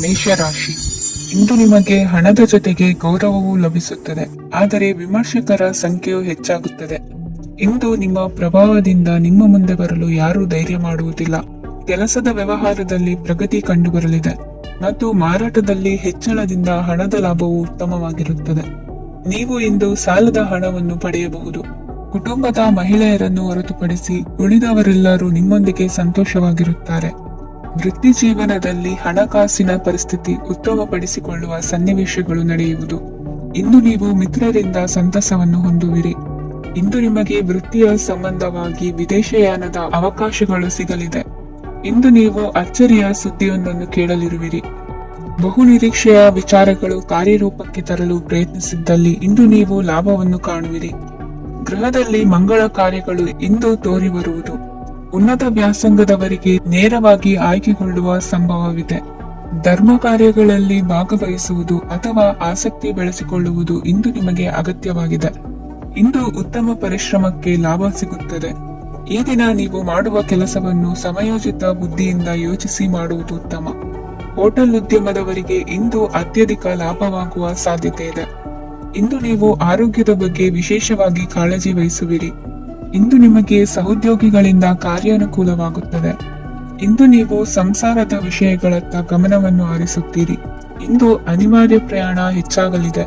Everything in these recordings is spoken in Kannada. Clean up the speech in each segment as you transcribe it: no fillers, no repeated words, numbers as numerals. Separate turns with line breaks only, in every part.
ಮೇಷರಾಶಿ. ಇಂದು ನಿಮಗೆ ಹಣದ ಜೊತೆಗೆ ಗೌರವವೂ ಲಭಿಸುತ್ತದೆ, ಆದರೆ ವಿಮರ್ಶಕರ ಸಂಖ್ಯೆಯು ಹೆಚ್ಚಾಗುತ್ತದೆ. ಇಂದು ನಿಮ್ಮ ಪ್ರಭಾವದಿಂದ ನಿಮ್ಮ ಮುಂದೆ ಬರಲು ಯಾರೂ ಧೈರ್ಯ ಮಾಡುವುದಿಲ್ಲ. ಕೆಲಸದ ವ್ಯವಹಾರದಲ್ಲಿ ಪ್ರಗತಿ ಕಂಡುಬರಲಿದೆ ಮತ್ತು ಮಾರಾಟದಲ್ಲಿ ಹೆಚ್ಚಳದಿಂದ ಹಣದ ಲಾಭವು ಉತ್ತಮವಾಗಿರುತ್ತದೆ. ನೀವು ಇಂದು ಸಾಲದ ಹಣವನ್ನು ಪಡೆಯಬಹುದು. ಕುಟುಂಬದ ಮಹಿಳೆಯರನ್ನು ಹೊರತುಪಡಿಸಿ ಉಳಿದವರೆಲ್ಲರೂ ನಿಮ್ಮೊಂದಿಗೆ ಸಂತೋಷವಾಗಿರುತ್ತಾರೆ. ವೃತ್ತಿ ಜೀವನದಲ್ಲಿ ಹಣಕಾಸಿನ ಪರಿಸ್ಥಿತಿ ಉತ್ತಮಪಡಿಸಿಕೊಳ್ಳುವ ಸನ್ನಿವೇಶಗಳು ನಡೆಯುವುದು. ಇಂದು ನೀವು ಮಿತ್ರರಿಂದ ಸಂತಸವನ್ನು ಹೊಂದುವಿರಿ. ಇಂದು ನಿಮಗೆ ವೃತ್ತಿಯ ಸಂಬಂಧವಾಗಿ ವಿದೇಶಯಾನದ ಅವಕಾಶಗಳು ಸಿಗಲಿದೆ. ಇಂದು ನೀವು ಅಚ್ಚರಿಯ ಸುದ್ದಿಯೊಂದನ್ನು ಕೇಳಲಿರುವಿರಿ. ಬಹು ನಿರೀಕ್ಷೆಯ ವಿಚಾರಗಳು ಕಾರ್ಯರೂಪಕ್ಕೆ ತರಲು ಪ್ರಯತ್ನಿಸಿದ್ದಲ್ಲಿ ಇಂದು ನೀವು ಲಾಭವನ್ನು ಕಾಣುವಿರಿ. ಗೃಹದಲ್ಲಿ ಮಂಗಳ ಕಾರ್ಯಗಳು ಇಂದು ತೋರಿ ಬರುವುದು. ಉನ್ನತ ವ್ಯಾಸಂಗದವರಿಗೆ ನೇರವಾಗಿ ಆಯ್ಕೆಗೊಳ್ಳುವ ಸಂಭವವಿದೆ. ಧರ್ಮ ಕಾರ್ಯಗಳಲ್ಲಿ ಭಾಗವಹಿಸುವುದು ಅಥವಾ ಆಸಕ್ತಿ ಬೆಳೆಸಿಕೊಳ್ಳುವುದು ಇಂದು ನಿಮಗೆ ಅಗತ್ಯವಾಗಿದೆ. ಇಂದು ಉತ್ತಮ ಪರಿಶ್ರಮಕ್ಕೆ ಲಾಭ ಸಿಗುತ್ತದೆ. ಈ ದಿನ ನೀವು ಮಾಡುವ ಕೆಲಸವನ್ನು ಸಮಯೋಚಿತ ಬುದ್ಧಿಯಿಂದ ಯೋಚಿಸಿ ಮಾಡುವುದು ಉತ್ತಮ. ಹೋಟೆಲ್ ಉದ್ಯಮದವರಿಗೆ ಇಂದು ಅತ್ಯಧಿಕ ಲಾಭವಾಗುವ ಸಾಧ್ಯತೆ ಇದೆ. ಇಂದು ನೀವು ಆರೋಗ್ಯದ ಬಗ್ಗೆ ವಿಶೇಷವಾಗಿ ಕಾಳಜಿ ವಹಿಸುವಿರಿ. ಇಂದು ನಿಮಗೆ ಸಹೋದ್ಯೋಗಿಗಳಿಂದ ಕಾರ್ಯಾನುಕೂಲವಾಗುತ್ತದೆ. ಇಂದು ನೀವು ಸಂಸಾರದ ವಿಷಯಗಳತ್ತ ಗಮನವನ್ನು ಹರಿಸುತ್ತೀರಿ. ಇಂದು ಅನಿವಾರ್ಯ ಪ್ರಯಾಣ ಹೆಚ್ಚಾಗಲಿದೆ.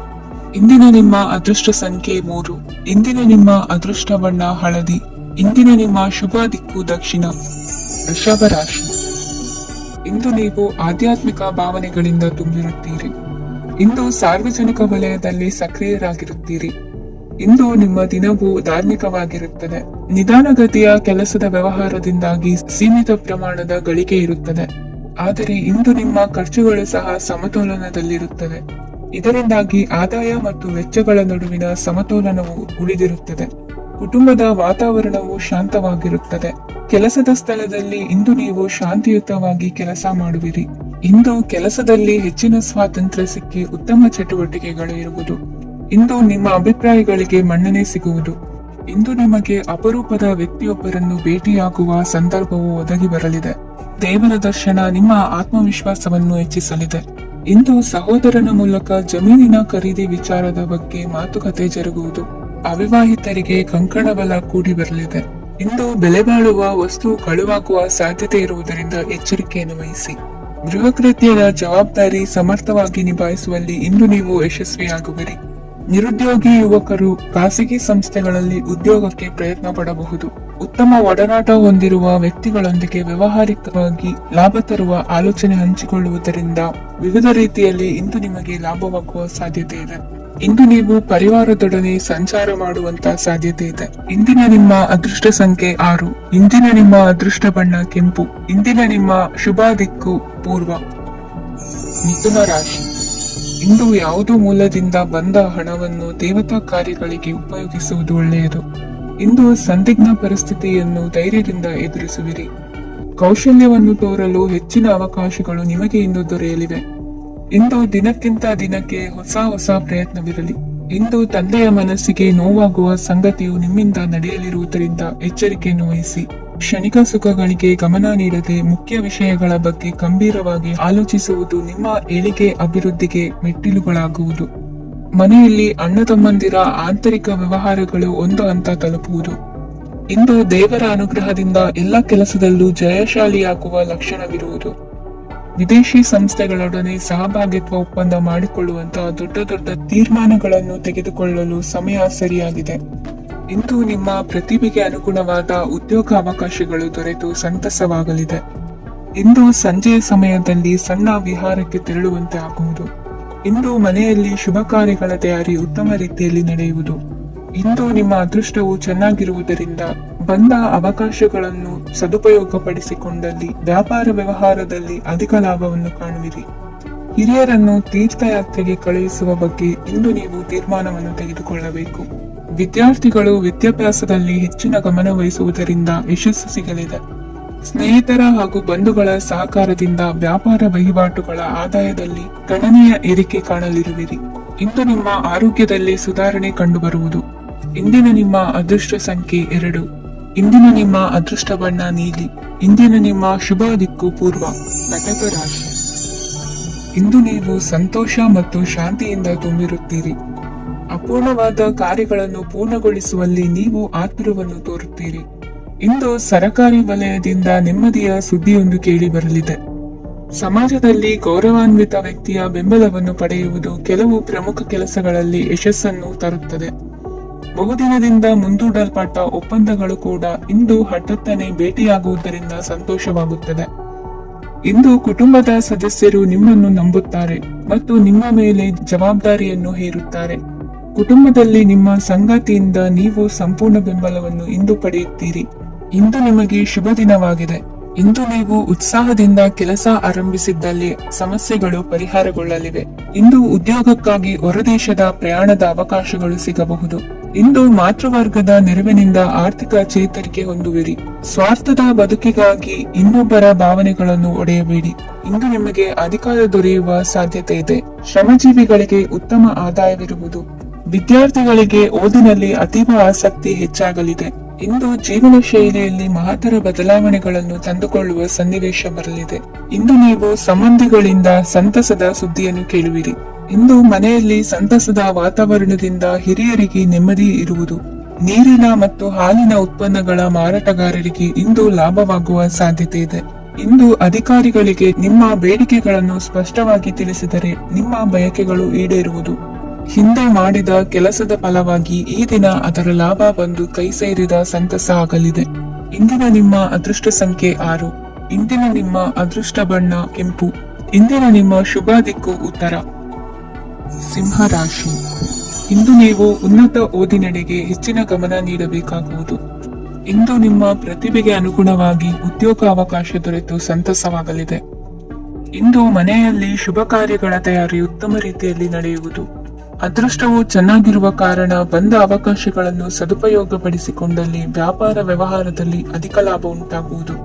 ಇಂದಿನ ನಿಮ್ಮ ಅದೃಷ್ಟ ಸಂಖ್ಯೆ 3. ಇಂದಿನ ನಿಮ್ಮ ಅದೃಷ್ಟ ಬಣ್ಣ ಹಳದಿ. ಇಂದಿನ ನಿಮ್ಮ ಶುಭ ದಿಕ್ಕು ದಕ್ಷಿಣ. ವೃಷಭ ರಾಶಿ. ಇಂದು ನೀವು ಆಧ್ಯಾತ್ಮಿಕ ಭಾವನೆಗಳಿಂದ ತುಂಬಿರುತ್ತೀರಿ. ಇಂದು ಸಾರ್ವಜನಿಕ ವಲಯದಲ್ಲಿ ಸಕ್ರಿಯರಾಗಿರುತ್ತೀರಿ. ಇಂದು ನಿಮ್ಮ ದಿನವೂ ಧಾರ್ಮಿಕವಾಗಿರುತ್ತದೆ. ನಿಧಾನಗತಿಯ ಕೆಲಸದ ವ್ಯವಹಾರದಿಂದಾಗಿ ಸೀಮಿತ ಪ್ರಮಾಣದ ಗಳಿಕೆ ಇರುತ್ತದೆ. ಆದರೆ ಇಂದು ನಿಮ್ಮ ಖರ್ಚುಗಳು ಸಹ ಸಮತೋಲನದಲ್ಲಿರುತ್ತವೆ. ಇದರಿಂದಾಗಿ ಆದಾಯ ಮತ್ತು ವೆಚ್ಚಗಳ ನಡುವಿನ ಸಮತೋಲನವು ಉಳಿದಿರುತ್ತದೆ. ಕುಟುಂಬದ ವಾತಾವರಣವು ಶಾಂತವಾಗಿರುತ್ತದೆ. ಕೆಲಸದ ಸ್ಥಳದಲ್ಲಿ ಇಂದು ನೀವು ಶಾಂತಿಯುತವಾಗಿ ಕೆಲಸ ಮಾಡುವಿರಿ. ಇಂದು ಕೆಲಸದಲ್ಲಿ ಹೆಚ್ಚಿನ ಸ್ವಾತಂತ್ರ್ಯ ಸಿಕ್ಕಿ ಉತ್ತಮ ಚಟುವಟಿಕೆಗಳು ಇರುವುದು. ಇಂದು ನಿಮ್ಮ ಅಭಿಪ್ರಾಯಗಳಿಗೆ ಮನ್ನಣೆ ಸಿಗುವುದು. ಇಂದು ನಿಮಗೆ ಅಪರೂಪದ ವ್ಯಕ್ತಿಯೊಬ್ಬರನ್ನು ಭೇಟಿಯಾಗುವ ಸಂದರ್ಭವು ಒದಗಿ ಬರಲಿದೆ. ದೇವರ ದರ್ಶನ ನಿಮ್ಮ ಆತ್ಮವಿಶ್ವಾಸವನ್ನು ಹೆಚ್ಚಿಸಲಿದೆ. ಇಂದು ಸಹೋದರನ ಮೂಲಕ ಜಮೀನಿನ ಖರೀದಿ ವಿಚಾರದ ಬಗ್ಗೆ ಮಾತುಕತೆ ಜರುಗುವುದು. ಅವಿವಾಹಿತರಿಗೆ ಕಂಕಣ ಬಲ ಕೂಡಿ ಬರಲಿದೆ. ಇಂದು ಬೆಲೆ ಬಾಳುವ ವಸ್ತು ಕಳುವಾಗುವ ಸಾಧ್ಯತೆ ಇರುವುದರಿಂದ ಎಚ್ಚರಿಕೆಯನ್ನು ವಹಿಸಿ. ಗೃಹ ಕೃತ್ಯದ ಜವಾಬ್ದಾರಿ ಸಮರ್ಥವಾಗಿ ನಿಭಾಯಿಸುವಲ್ಲಿ ಇಂದು ನೀವು ಯಶಸ್ವಿಯಾಗುವಿರಿ. ನಿರುದ್ಯೋಗಿ ಯುವಕರು ಖಾಸಗಿ ಸಂಸ್ಥೆಗಳಲ್ಲಿ ಉದ್ಯೋಗಕ್ಕೆ ಪ್ರಯತ್ನ ಪಡಬಹುದು. ಉತ್ತಮ ಒಡನಾಟ ಹೊಂದಿರುವ ವ್ಯಕ್ತಿಗಳೊಂದಿಗೆ ವ್ಯವಹಾರಿಕವಾಗಿ ಲಾಭ ತರುವ ಆಲೋಚನೆ ಹಂಚಿಕೊಳ್ಳುವುದರಿಂದ ವಿವಿಧ ರೀತಿಯಲ್ಲಿ ಇಂದು ನಿಮಗೆ ಲಾಭವಾಗುವ ಸಾಧ್ಯತೆ ಇದೆ. ಇಂದು ನೀವು ಪರಿವಾರದೊಡನೆ ಸಂಚಾರ ಮಾಡುವಂತ ಸಾಧ್ಯತೆ ಇದೆ. ಇಂದಿನ ನಿಮ್ಮ ಅದೃಷ್ಟ ಸಂಖ್ಯೆ 6. ಇಂದಿನ ನಿಮ್ಮ ಅದೃಷ್ಟ ಬಣ್ಣ ಕೆಂಪು. ಇಂದಿನ ನಿಮ್ಮ ಶುಭ ದಿಕ್ಕು ಪೂರ್ವ. ಮಿಥುನ ರಾಶಿ. ಇಂದು ಯಾವುದೋ ಮೂಲದಿಂದ ಬಂದ ಹಣವನ್ನು ದೇವತಾ ಕಾರ್ಯಗಳಿಗೆ ಉಪಯೋಗಿಸುವುದು ಒಳ್ಳೆಯದು. ಇಂದು ಸಂದಿಗ್ಧ ಪರಿಸ್ಥಿತಿಯನ್ನು ಧೈರ್ಯದಿಂದ ಎದುರಿಸುವಿರಿ. ಕೌಶಲ್ಯವನ್ನು ತೋರಲು ಹೆಚ್ಚಿನ ಅವಕಾಶಗಳು ನಿಮಗೆ ಇಂದು ದೊರೆಯಲಿವೆ. ಇಂದು ದಿನಕ್ಕಿಂತ ದಿನಕ್ಕೆ ಹೊಸ ಪ್ರಯತ್ನವಿರಲಿ. ಇಂದು ತಂದೆಯ ಮನಸ್ಸಿಗೆ ನೋವಾಗುವ ಸಂಗತಿಯು ನಿಮ್ಮಿಂದ ನಡೆಯಲಿರುವುದರಿಂದ ಎಚ್ಚರಿಕೆಯನ್ನು ವಹಿಸಿ. ಕ್ಷಣಿಕ ಸುಖಗಳಿಗೆ ಗಮನ ನೀಡದೆ ಮುಖ್ಯ ವಿಷಯಗಳ ಬಗ್ಗೆ ಗಂಭೀರವಾಗಿ ಆಲೋಚಿಸುವುದು ನಿಮ್ಮ ಏಳಿಗೆ ಅಭಿವೃದ್ಧಿಗೆ ಮೆಟ್ಟಿಲುಗಳಾಗುವುದು. ಮನೆಯಲ್ಲಿ ಅಣ್ಣ ತಮ್ಮಂದಿರ ಆಂತರಿಕ ವ್ಯವಹಾರಗಳು ಒಂದು ಹಂತ ತಲುಪುವುದು. ಇಂದು ದೇವರ ಅನುಗ್ರಹದಿಂದ ಎಲ್ಲ ಕೆಲಸದಲ್ಲೂ ಜಯಶಾಲಿಯಾಗುವ ಲಕ್ಷಣವಿರುವುದು. ವಿದೇಶಿ ಸಂಸ್ಥೆಗಳೊಡನೆ ಸಹಭಾಗಿತ್ವ ಒಪ್ಪಂದ ಮಾಡಿಕೊಳ್ಳುವಂತಹ ದೊಡ್ಡ ತೀರ್ಮಾನಗಳನ್ನು ತೆಗೆದುಕೊಳ್ಳಲು ಸಮಯ ಸರಿಯಾಗಿದೆ. ಇಂದು ನಿಮ್ಮ ಪ್ರತಿಭೆಗೆ ಅನುಗುಣವಾದ ಉದ್ಯೋಗ ಅವಕಾಶಗಳು ದೊರೆತು ಸಂತಸವಾಗಲಿದೆ. ಇಂದು ಸಂಜೆಯ ಸಮಯದಲ್ಲಿ ಸಣ್ಣ ವಿಹಾರಕ್ಕೆ ತೆರಳುವಂತೆ ಆಗುವುದು. ಇಂದು ಮನೆಯಲ್ಲಿ ಶುಭ ಕಾರ್ಯಗಳ ತಯಾರಿ ಉತ್ತಮ ರೀತಿಯಲ್ಲಿ ನಡೆಯುವುದು. ಇಂದು ನಿಮ್ಮ ಅದೃಷ್ಟವು ಚೆನ್ನಾಗಿರುವುದರಿಂದ ಬಂದ ಅವಕಾಶಗಳನ್ನು ಸದುಪಯೋಗಪಡಿಸಿಕೊಂಡಲ್ಲಿ ವ್ಯಾಪಾರ ವ್ಯವಹಾರದಲ್ಲಿ ಅಧಿಕ ಲಾಭವನ್ನು ಕಾಣುವಿರಿ. ಹಿರಿಯರನ್ನು ತೀರ್ಥಯಾತ್ರೆಗೆ ಕಳುಹಿಸುವ ಬಗ್ಗೆ ಇಂದು ನೀವು ತೀರ್ಮಾನವನ್ನು ತೆಗೆದುಕೊಳ್ಳಬೇಕು. ವಿದ್ಯಾರ್ಥಿಗಳು ವಿದ್ಯಾಭ್ಯಾಸದಲ್ಲಿ ಹೆಚ್ಚಿನ ಗಮನ ವಹಿಸುವುದರಿಂದ ಯಶಸ್ಸು ಸಿಗಲಿದೆ. ಸ್ನೇಹಿತರ ಹಾಗೂ ಬಂಧುಗಳ ಸಹಕಾರದಿಂದ ವ್ಯಾಪಾರ ವಹಿವಾಟುಗಳ ಆದಾಯದಲ್ಲಿ ಗಣನೀಯ ಏರಿಕೆ ಕಾಣಲಿರುವಿರಿ. ಇಂದು ನಿಮ್ಮ ಆರೋಗ್ಯದಲ್ಲಿ ಸುಧಾರಣೆ ಕಂಡುಬರುವುದು. ಇಂದಿನ ನಿಮ್ಮ ಅದೃಷ್ಟ ಸಂಖ್ಯೆ 2. ಇಂದಿನ ನಿಮ್ಮ ಅದೃಷ್ಟ ಬಣ್ಣ ನೀಲಿ. ಇಂದಿನ ನಿಮ್ಮ ಶುಭ ದಿಕ್ಕು ಪೂರ್ವ. ಕಟಕ ರಾಶಿ. ಇಂದು ನೀವು ಸಂತೋಷ ಮತ್ತು ಶಾಂತಿಯಿಂದ ತುಂಬಿರುತ್ತೀರಿ. ಅಪೂರ್ಣವಾದ ಕಾರ್ಯಗಳನ್ನು ಪೂರ್ಣಗೊಳಿಸುವಲ್ಲಿ ನೀವು ಆತುರವನ್ನು ತೋರುತ್ತೀರಿ. ಇಂದು ಸರಕಾರಿ ವಲಯದಿಂದ ನೆಮ್ಮದಿಯ ಸುದ್ದಿಯೊಂದು ಕೇಳಿ ಬರಲಿದೆ. ಸಮಾಜದಲ್ಲಿ ಗೌರವಾನ್ವಿತ ವ್ಯಕ್ತಿಯ ಬೆಂಬಲವನ್ನು ಪಡೆಯುವುದು ಕೆಲವು ಪ್ರಮುಖ ಕೆಲಸಗಳಲ್ಲಿ ಯಶಸ್ಸನ್ನು ತರುತ್ತದೆ. ಬಹುದಿನದಿಂದ ಮುಂದೂಡಲ್ಪಟ್ಟ ಒಪ್ಪಂದಗಳು ಕೂಡ ಇಂದು ಹಠಾತ್ತನೆ ಭೇಟಿಯಾಗುವುದರಿಂದ ಸಂತೋಷವಾಗುತ್ತದೆ. ಇಂದು ಕುಟುಂಬದ ಸದಸ್ಯರು ನಿಮ್ಮನ್ನು ನಂಬುತ್ತಾರೆ ಮತ್ತು ನಿಮ್ಮ ಮೇಲೆ ಜವಾಬ್ದಾರಿಯನ್ನು ಹೇರುತ್ತಾರೆ. ಕುಟುಂಬದಲ್ಲಿ ನಿಮ್ಮ ಸಂಗಾತಿಯಿಂದ ನೀವು ಸಂಪೂರ್ಣ ಬೆಂಬಲವನ್ನು ಇಂದು ಪಡೆಯುತ್ತೀರಿ. ಇಂದು ನಿಮಗೆ ಶುಭ ದಿನವಾಗಿದೆ. ಇಂದು ನೀವು ಉತ್ಸಾಹದಿಂದ ಕೆಲಸ ಆರಂಭಿಸಿದ್ದಲ್ಲಿ ಸಮಸ್ಯೆಗಳು ಪರಿಹಾರಗೊಳ್ಳಲಿವೆ. ಇಂದು ಉದ್ಯೋಗಕ್ಕಾಗಿ ಹೊರದೇಶದ ಪ್ರಯಾಣದ ಅವಕಾಶಗಳು ಸಿಗಬಹುದು. ಇಂದು ಮಾತೃವರ್ಗದ ನೆರವಿನಿಂದ ಆರ್ಥಿಕ ಚೇತರಿಕೆ ಹೊಂದುವಿರಿ. ಸ್ವಾರ್ಥದ ಬದುಕಿಗಾಗಿ ಇನ್ನೊಬ್ಬರ ಭಾವನೆಗಳನ್ನು ಒಡೆಯಬೇಡಿ. ಇಂದು ನಿಮಗೆ ಅಧಿಕಾರ ದೊರೆಯುವ ಸಾಧ್ಯತೆ ಇದೆ. ಶ್ರಮಜೀವಿಗಳಿಗೆ ಉತ್ತಮ ಆದಾಯವಿರುವುದು. ವಿದ್ಯಾರ್ಥಿಗಳಿಗೆ ಓದಿನಲ್ಲಿ ಅತೀವ ಆಸಕ್ತಿ ಹೆಚ್ಚಾಗಲಿದೆ. ಇಂದು ಜೀವನ ಶೈಲಿಯಲ್ಲಿ ಮಹತ್ತರ ಬದಲಾವಣೆಗಳನ್ನು ತಂದುಕೊಳ್ಳುವ ಸನ್ನಿವೇಶ ಬರಲಿದೆ. ಇಂದು ನೀವು ಸಂಬಂಧಿಗಳಿಂದ ಸಂತಸದ ಸುದ್ದಿಯನ್ನು ಕೇಳುವಿರಿ. ಇಂದು ಮನೆಯಲ್ಲಿ ಸಂತಸದ ವಾತಾವರಣದಿಂದ ಹಿರಿಯರಿಗೆ ನೆಮ್ಮದಿ ಇರುವುದು. ನೀರಿನ ಮತ್ತು ಹಾಲಿನ ಉತ್ಪನ್ನಗಳ ಮಾರಾಟಗಾರರಿಗೆ ಇಂದು ಲಾಭವಾಗುವ ಸಾಧ್ಯತೆ ಇದೆ. ಇಂದು ಅಧಿಕಾರಿಗಳಿಗೆ ನಿಮ್ಮ ಬೇಡಿಕೆಗಳನ್ನು ಸ್ಪಷ್ಟವಾಗಿ ತಿಳಿಸಿದರೆ ನಿಮ್ಮ ಬಯಕೆಗಳು ಈಡೇರುವುದು. ಹಿಂದೆ ಮಾಡಿದ ಕೆಲಸದ ಫಲವಾಗಿ ಈ ದಿನ ಅದರ ಲಾಭ ಬಂದು ಕೈ ಸೇರಿದ ಸಂತಸ ಆಗಲಿದೆ. ಇಂದಿನ ನಿಮ್ಮ ಅದೃಷ್ಟ ಸಂಖ್ಯೆ 6. ಇಂದಿನ ನಿಮ್ಮ ಅದೃಷ್ಟ ಬಣ್ಣ ಕೆಂಪು. ಇಂದಿನ ನಿಮ್ಮ ಶುಭ ದಿಕ್ಕು ಉತ್ತರ. ಸಿಂಹ ರಾಶಿ. ಇಂದು ನೀವು ಉನ್ನತ ಓದಿನೆಡೆಗೆ ಹೆಚ್ಚಿನ ಗಮನ ನೀಡಬೇಕಾಗುವುದು. ಇಂದು ನಿಮ್ಮ ಪ್ರತಿಭೆಗೆ ಅನುಗುಣವಾಗಿ ಉದ್ಯೋಗ ಅವಕಾಶ ದೊರೆತು ಸಂತಸವಾಗಲಿದೆ. ಇಂದು ಮನೆಯಲ್ಲಿ ಶುಭ ಕಾರ್ಯಗಳ ತಯಾರಿ ಉತ್ತಮ ರೀತಿಯಲ್ಲಿ ನಡೆಯುವುದು. ಅದೃಷ್ಟವು ಚೆನ್ನಾಗಿರುವ ಕಾರಣ ಬಂದ ಅವಕಾಶಗಳನ್ನು ಸದುಪಯೋಗಪಡಿಸಿಕೊಂಡಲ್ಲಿ ವ್ಯಾಪಾರ ವ್ಯವಹಾರದಲ್ಲಿ ಅಧಿಕ ಲಾಭ ಉಂಟಾಗುವುದು.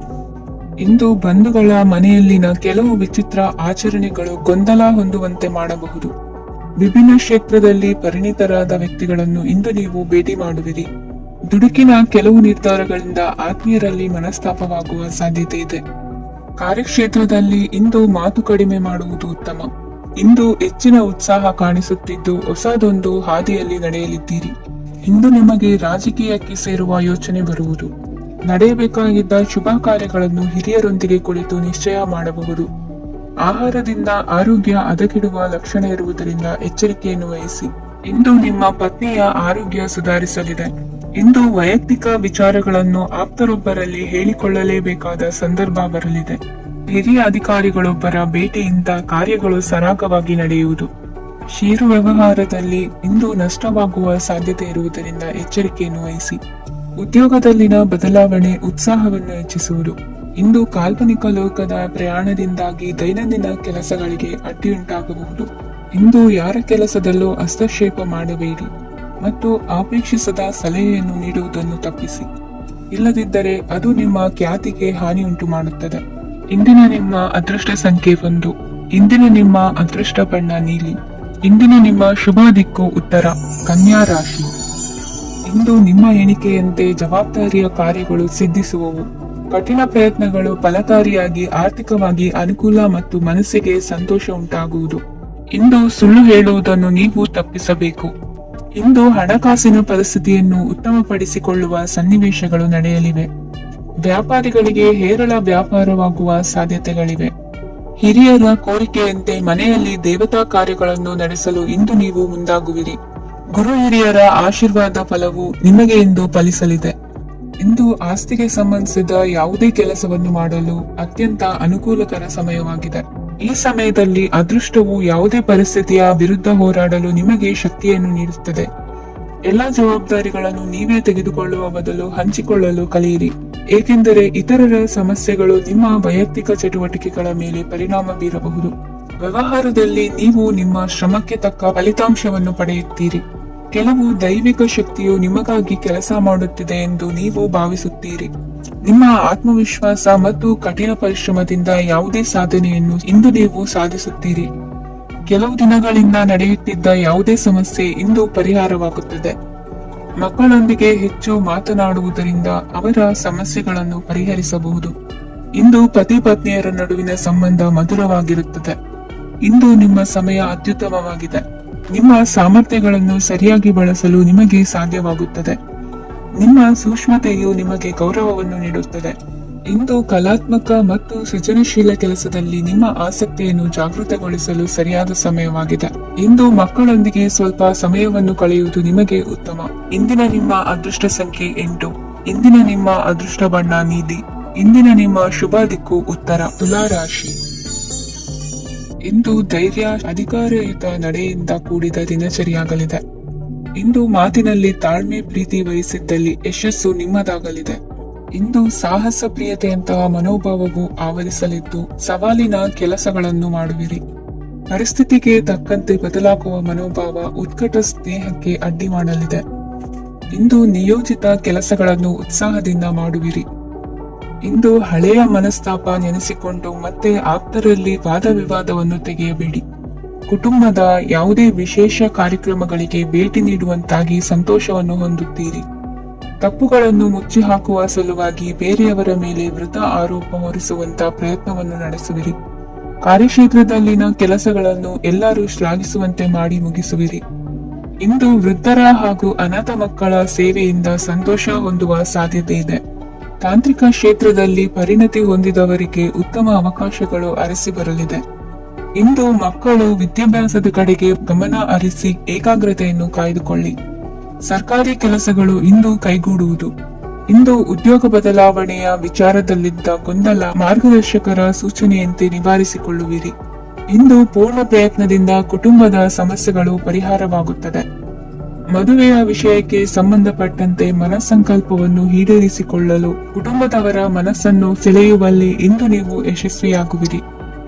ಇಂದು ಬಂಧುಗಳ ಮನೆಯಲ್ಲಿನ ಕೆಲವು ವಿಚಿತ್ರ ಆಚರಣೆಗಳು ಗೊಂದಲ ಹೊಂದುವಂತೆ ಮಾಡಬಹುದು. ವಿಭಿನ್ನ ಕ್ಷೇತ್ರದಲ್ಲಿ ಪರಿಣಿತರಾದ ವ್ಯಕ್ತಿಗಳನ್ನು ಇಂದು ನೀವು ಭೇಟಿ ಮಾಡುವಿರಿ. ದುಡುಕಿನ ಕೆಲವು ನಿರ್ಧಾರಗಳಿಂದ ಆತ್ಮೀಯರಲ್ಲಿ ಮನಸ್ತಾಪವಾಗುವ ಸಾಧ್ಯತೆ ಇದೆ. ಕಾರ್ಯಕ್ಷೇತ್ರದಲ್ಲಿ ಇಂದು ಮಾತು ಕಡಿಮೆ ಮಾಡುವುದು ಉತ್ತಮ. ಇಂದು ಹೆಚ್ಚಿನ ಉತ್ಸಾಹ ಕಾಣಿಸುತ್ತಿದ್ದು ಹೊಸದೊಂದು ಹಾದಿಯಲ್ಲಿ ನಡೆಯಲಿದ್ದೀರಿ. ಇಂದು ನಿಮಗೆ ರಾಜಕೀಯಕ್ಕೆ ಸೇರುವ ಯೋಚನೆ ಬರುವುದು. ನಡೆಯಬೇಕಾಗಿದ್ದ ಶುಭ ಕಾರ್ಯಗಳನ್ನು ಹಿರಿಯರೊಂದಿಗೆ ಕುಳಿತು ನಿಶ್ಚಯ ಮಾಡಬಹುದು. ಆಹಾರದಿಂದ ಆರೋಗ್ಯ ಹದಗೆಡುವ ಲಕ್ಷಣ ಇರುವುದರಿಂದ ಎಚ್ಚರಿಕೆಯನ್ನು ವಹಿಸಿ. ಇಂದು ನಿಮ್ಮ ಪತ್ನಿಯ ಆರೋಗ್ಯ ಸುಧಾರಿಸಲಿದೆ. ಇಂದು ವೈಯಕ್ತಿಕ ವಿಚಾರಗಳನ್ನು ಆಪ್ತರೊಬ್ಬರಲ್ಲಿ ಹೇಳಿಕೊಳ್ಳಲೇಬೇಕಾದ ಸಂದರ್ಭ ಬರಲಿದೆ. ಹಿರಿಯ ಅಧಿಕಾರಿಗಳೊಬ್ಬರ ಭೇಟಿಯಿಂದ ಕಾರ್ಯಗಳು ಸರಾಗವಾಗಿ ನಡೆಯುವುದು. ಷೇರು ವ್ಯವಹಾರದಲ್ಲಿ ಇಂದು ನಷ್ಟವಾಗುವ ಸಾಧ್ಯತೆ ಇರುವುದರಿಂದ ಎಚ್ಚರಿಕೆಯನ್ನು ವಹಿಸಿ. ಉದ್ಯೋಗದಲ್ಲಿನ ಬದಲಾವಣೆ ಉತ್ಸಾಹವನ್ನು ಹೆಚ್ಚಿಸುವುದು. ಇಂದು ಕಾಲ್ಪನಿಕ ಲೋಕದ ಪ್ರಯಾಣದಿಂದಾಗಿ ದೈನಂದಿನ ಕೆಲಸಗಳಿಗೆ ಅಡ್ಡಿಯುಂಟಾಗಬಹುದು. ಇಂದು ಯಾರ ಕೆಲಸದಲ್ಲೂ ಹಸ್ತಕ್ಷೇಪ ಮಾಡಬೇಡಿ ಮತ್ತು ಅಪೇಕ್ಷಿಸದ ಸಲಹೆಯನ್ನು ನೀಡುವುದನ್ನು ತಪ್ಪಿಸಿ. ಇಲ್ಲದಿದ್ದರೆ ಅದು ನಿಮ್ಮ ಖ್ಯಾತಿಗೆ ಹಾನಿಯುಂಟು ಮಾಡುತ್ತದೆ. ಇಂದಿನ ನಿಮ್ಮ ಅದೃಷ್ಟ ಸಂಖ್ಯೆ 1. ಇಂದಿನ ನಿಮ್ಮ ಅದೃಷ್ಟ ಬಣ್ಣ ನೀಲಿ. ಇಂದಿನ ನಿಮ್ಮ ಶುಭ ದಿಕ್ಕು ಉತ್ತರ. ಕನ್ಯಾ ರಾಶಿ. ಇಂದು ನಿಮ್ಮ ಎಣಿಕೆಯಂತೆ ಜವಾಬ್ದಾರಿಯ ಕಾರ್ಯಗಳು ಸಿದ್ಧಿಸುವವು. ಕಠಿಣ ಪ್ರಯತ್ನಗಳು ಫಲಕಾರಿಯಾಗಿ ಆರ್ಥಿಕವಾಗಿ ಅನುಕೂಲ ಮತ್ತು ಮನಸ್ಸಿಗೆ ಸಂತೋಷ ಉಂಟಾಗುವುದು. ಇಂದು ಸುಳ್ಳು ಹೇಳುವುದನ್ನು ನೀವು ತಪ್ಪಿಸಬೇಕು. ಇಂದು ಹಣಕಾಸಿನ ಪರಿಸ್ಥಿತಿಯನ್ನು ಉತ್ತಮಪಡಿಸಿಕೊಳ್ಳುವ ಸನ್ನಿವೇಶಗಳು ನಡೆಯಲಿವೆ. ವ್ಯಾಪಾರಿಗಳಿಗೆ ಹೇರಳ ವ್ಯಾಪಾರವಾಗುವ ಸಾಧ್ಯತೆಗಳಿವೆ. ಹಿರಿಯರ ಕೋರಿಕೆಯಂತೆ ಮನೆಯಲ್ಲಿ ದೇವತಾ ಕಾರ್ಯಗಳನ್ನು ನಡೆಸಲು ಇಂದು ನೀವು ಮುಂದಾಗುವಿರಿ. ಗುರು ಹಿರಿಯರ ಆಶೀರ್ವಾದ ಫಲವು ನಿಮಗೆ ಇಂದು ಫಲಿಸಲಿದೆ. ಇಂದು ಆಸ್ತಿಗೆ ಸಂಬಂಧಿಸಿದ ಯಾವುದೇ ಕೆಲಸವನ್ನು ಮಾಡಲು ಅತ್ಯಂತ ಅನುಕೂಲಕರ ಸಮಯವಾಗಿದೆ. ಈ ಸಮಯದಲ್ಲಿ ಅದೃಷ್ಟವು ಯಾವುದೇ ಪರಿಸ್ಥಿತಿಯ ವಿರುದ್ಧ ಹೋರಾಡಲು ನಿಮಗೆ ಶಕ್ತಿಯನ್ನು ನೀಡುತ್ತದೆ. ಎಲ್ಲಾ ಜವಾಬ್ದಾರಿಗಳನ್ನು ನೀವೇ ತೆಗೆದುಕೊಳ್ಳುವ ಬದಲು ಹಂಚಿಕೊಳ್ಳಲು ಕಲಿಯಿರಿ, ಏಕೆಂದರೆ ಇತರರ ಸಮಸ್ಯೆಗಳು ನಿಮ್ಮ ವೈಯಕ್ತಿಕ ಚಟುವಟಿಕೆಗಳ ಮೇಲೆ ಪರಿಣಾಮ ಬೀರಬಹುದು. ವ್ಯವಹಾರದಲ್ಲಿ ನೀವು ನಿಮ್ಮ ಶ್ರಮಕ್ಕೆ ತಕ್ಕ ಫಲಿತಾಂಶವನ್ನು ಪಡೆಯುತ್ತೀರಿ. ಕೆಲವು ದೈವಿಕ ಶಕ್ತಿಯು ನಿಮಗಾಗಿ ಕೆಲಸ ಮಾಡುತ್ತಿದೆ ಎಂದು ನೀವು ಭಾವಿಸುತ್ತೀರಿ. ನಿಮ್ಮ ಆತ್ಮವಿಶ್ವಾಸ ಮತ್ತು ಕಠಿಣ ಪರಿಶ್ರಮದಿಂದ ಯಾವುದೇ ಸಾಧನೆಯನ್ನು ಇಂದು ನೀವು ಸಾಧಿಸುತ್ತೀರಿ. ಕೆಲವು ದಿನಗಳಿಂದ ನಡೆಯುತ್ತಿದ್ದ ಯಾವುದೇ ಸಮಸ್ಯೆ ಇಂದು ಪರಿಹಾರವಾಗುತ್ತದೆ. ಮಕ್ಕಳೊಂದಿಗೆ ಹೆಚ್ಚು ಮಾತನಾಡುವುದರಿಂದ ಅವರ ಸಮಸ್ಯೆಗಳನ್ನು ಪರಿಹರಿಸಬಹುದು. ಇಂದು ಪತಿ ಪತ್ನಿಯರ ನಡುವಿನ ಸಂಬಂಧ ಮಧುರವಾಗಿರುತ್ತದೆ. ಇಂದು ನಿಮ್ಮ ಸಮಯ ಅತ್ಯುತ್ತಮವಾಗಿದೆ. ನಿಮ್ಮ ಸಾಮರ್ಥ್ಯಗಳನ್ನು ಸರಿಯಾಗಿ ಬಳಸಲು ನಿಮಗೆ ಸಾಧ್ಯವಾಗುತ್ತದೆ. ನಿಮ್ಮ ಸೂಕ್ಷ್ಮತೆಯು ನಿಮಗೆ ಗೌರವವನ್ನು ನೀಡುತ್ತದೆ. ಇಂದು ಕಲಾತ್ಮಕ ಮತ್ತು ಸೃಜನಶೀಲ ಕೆಲಸದಲ್ಲಿ ನಿಮ್ಮ ಆಸಕ್ತಿಯನ್ನು ಜಾಗೃತಗೊಳಿಸಲು ಸರಿಯಾದ ಸಮಯವಾಗಿದೆ. ಇಂದು ಮಕ್ಕಳೊಂದಿಗೆ ಸ್ವಲ್ಪ ಸಮಯವನ್ನು ಕಳೆಯುವುದು ನಿಮಗೆ ಉತ್ತಮ. ಇಂದಿನ ನಿಮ್ಮ ಅದೃಷ್ಟ ಸಂಖ್ಯೆ 8. ಇಂದಿನ ನಿಮ್ಮ ಅದೃಷ್ಟ ಬಣ್ಣ ನೀಲಿ. ಇಂದಿನ ನಿಮ್ಮ ಶುಭ ದಿಕ್ಕು ಉತ್ತರ. ತುಲಾ ರಾಶಿ. ಇಂದು ಧೈರ್ಯ, ಅಧಿಕಾರಯುತ ನಡೆಯಿಂದ ಕೂಡಿದ ದಿನಚರಿಯಾಗಲಿದೆ. ಇಂದು ಮಾತಿನಲ್ಲಿ ತಾಳ್ಮೆ, ಪ್ರೀತಿ ವಹಿಸಿದ್ದಲ್ಲಿ ಯಶಸ್ಸು ನಿಮ್ಮದಾಗಲಿದೆ. ಇಂದು ಸಾಹಸ ಪ್ರಿಯತೆಯಂತಹ ಮನೋಭಾವವು ಆವರಿಸಲಿದ್ದು ಸವಾಲಿನ ಕೆಲಸಗಳನ್ನು ಮಾಡುವಿರಿ. ಪರಿಸ್ಥಿತಿಗೆ ತಕ್ಕಂತೆ ಬದಲಾಗುವ ಮನೋಭಾವ ಉತ್ಕಟ ಸ್ನೇಹಕ್ಕೆ ಅಡ್ಡಿ ಮಾಡಲಿದೆ. ಇಂದು ನಿಯೋಜಿತ ಕೆಲಸಗಳನ್ನು ಉತ್ಸಾಹದಿಂದ ಮಾಡುವಿರಿ. ಇಂದು ಹಳೆಯ ಮನಸ್ತಾಪ ನೆನೆಸಿಕೊಂಡು ಮತ್ತೆ ಆಪ್ತರಲ್ಲಿ ವಾದ ವಿವಾದವನ್ನು ತೆಗೆಯಬೇಡಿ. ಕುಟುಂಬದ ಯಾವುದೇ ವಿಶೇಷ ಕಾರ್ಯಕ್ರಮಗಳಿಗೆ ಭೇಟಿ ನೀಡುವಂತಾಗಿ ಸಂತೋಷವನ್ನು ಹೊಂದುತ್ತೀರಿ. ತಪ್ಪುಗಳನ್ನು ಮುಚ್ಚಿ ಹಾಕುವ ಸಲುವಾಗಿ ಬೇರೆಯವರ ಮೇಲೆ ವೃಥ ಆರೋಪ ಹೊರಿಸುವಂತ ಪ್ರಯತ್ನವನ್ನು ನಡೆಸುವಿರಿ. ಕಾರ್ಯಕ್ಷೇತ್ರದಲ್ಲಿನ ಕೆಲಸಗಳನ್ನು ಎಲ್ಲರೂ ಶ್ಲಾಘಿಸುವಂತೆ ಮಾಡಿ ಮುಗಿಸುವಿರಿ. ಇಂದು ವೃದ್ಧರ ಹಾಗೂ ಅನಾಥ ಮಕ್ಕಳ ಸೇವೆಯಿಂದ ಸಂತೋಷ ಹೊಂದುವ ಸಾಧ್ಯತೆ ಇದೆ. ತಾಂತ್ರಿಕ ಕ್ಷೇತ್ರದಲ್ಲಿ ಪರಿಣತಿ ಹೊಂದಿದವರಿಗೆ ಉತ್ತಮ ಅವಕಾಶಗಳು ಅರಸಿ ಬರಲಿದೆ. ಇಂದು ಮಕ್ಕಳು ವಿದ್ಯಾಭ್ಯಾಸದ ಕಡೆಗೆ ಗಮನ ಹರಿಸಿ ಏಕಾಗ್ರತೆಯನ್ನು ಕಾಯ್ದುಕೊಳ್ಳಿ. ಸರ್ಕಾರಿ ಕೆಲಸಗಳು ಇಂದು ಕೈಗೂಡುವುದು. ಇಂದು ಉದ್ಯೋಗ ಬದಲಾವಣೆಯ ವಿಚಾರದಲ್ಲಿದ್ದ ಗೊಂದಲ ಮಾರ್ಗದರ್ಶಕರ ಸೂಚನೆಯಂತೆ ನಿವಾರಿಸಿಕೊಳ್ಳುವಿರಿ. ಇಂದು ಪೂರ್ಣ ಪ್ರಯತ್ನದಿಂದ ಕುಟುಂಬದ ಸಮಸ್ಯೆಗಳು ಪರಿಹಾರವಾಗುತ್ತದೆ. ಮದುವೆಯ ವಿಷಯಕ್ಕೆ ಸಂಬಂಧಪಟ್ಟಂತೆ ಮನಸ್ಸಂಕಲ್ಪವನ್ನು ಈಡೇರಿಸಿಕೊಳ್ಳಲು ಕುಟುಂಬದವರ ಮನಸ್ಸನ್ನು ಸೆಳೆಯುವಲ್ಲಿ ಇಂದು ನೀವು ಯಶಸ್ವಿಯಾಗುವಿರಿ.